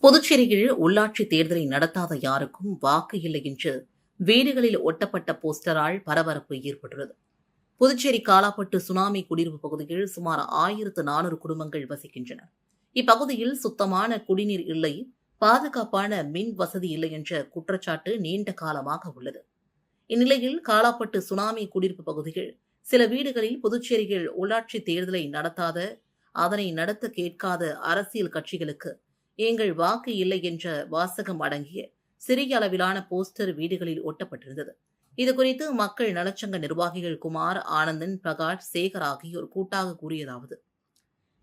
புதுச்சேரியில் உள்ளாட்சி தேர்தலை நடத்தாத யாருக்கும் வாக்கு இல்லை என்று வீடுகளில் ஒட்டப்பட்ட போஸ்டரால் பரபரப்பு ஏற்பட்டுள்ளது. புதுச்சேரி காலாப்பட்டு சுனாமி குடியிருப்பு பகுதியில் சுமார் 1400 குடும்பங்கள் வசிக்கின்றன. இப்பகுதியில் சுத்தமான குடிநீர் இல்லை, பாதுகாப்பான மின் வசதி இல்லை என்ற குற்றச்சாட்டு நீண்ட காலமாக உள்ளது. இந்நிலையில் காலாப்பட்டு சுனாமி குடியிருப்பு பகுதியில் சில வீடுகளில் புதுச்சேரியில் உள்ளாட்சி தேர்தலை நடத்தாத, அதனை நடத்த கேட்காத அரசியல் கட்சிகளுக்கு எங்கள் வாக்கு இல்லை என்ற வாசகம் அடங்கிய சிறிய அளவிலான போஸ்டர் வீடுகளில் ஒட்டப்பட்டிருந்தது. இதுகுறித்து மக்கள் நலச்சங்க நிர்வாகிகள் குமார், ஆனந்தன், பிரகாஷ், சேகர் ஆகியோர் கூட்டாக கூறியதாவது: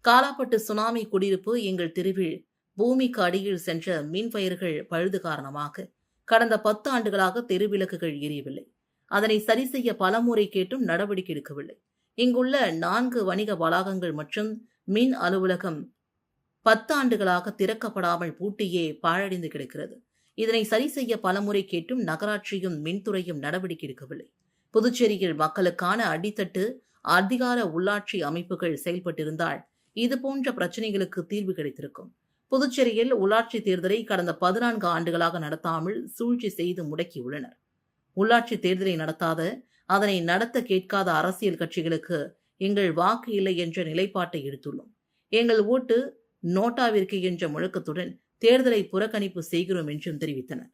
காலாப்பட்டு சுனாமி குடியிருப்பு எங்கள் தெருவில் பூமிக்கு அடியில் சென்ற மின் வயர்கள் பழுது காரணமாக கடந்த 10 ஆண்டுகளாக தெருவிளக்குகள் எரியவில்லை. அதனை சரி செய்ய பலமுறை கேட்டும் நடவடிக்கை எடுக்கவில்லை. இங்குள்ள 4 வணிக வளாகங்கள் மற்றும் மின் அலுவலகம் 10 ஆண்டுகளாக திறக்கப்படாமல் பூட்டியே பாழடைந்து கிடக்கிறது. இதனை சரி செய்ய பலமுறை கேட்டும் நகராட்சியும் மின்துறையும் நடவடிக்கை எடுக்கவில்லை. புதுச்சேரியில் மக்களுக்கான அடித்தட்டு அதிகார உள்ளாட்சி அமைப்புகள் செயல்பட்டிருந்தால் இதுபோன்ற பிரச்சினைகளுக்கு தீர்வு கிடைத்திருக்கும். புதுச்சேரியில் உள்ளாட்சி தேர்தலை கடந்த 14 ஆண்டுகளாக நடத்தாமல் சூழ்ச்சி செய்து முடக்கியுள்ளனர். உள்ளாட்சி தேர்தலை நடத்தாத, அதனை நடத்த கேட்காத அரசியல் கட்சிகளுக்கு எங்கள் வாக்கு இல்லை என்ற நிலைப்பாட்டை எடுத்துள்ளோம். எங்கள் ஓட்டு நோட்டாவிற்கு என்ற முழக்கத்துடன் தேர்தலை புறக்கணிப்பு செய்கிறோம் என்றும் தெரிவித்தனர்.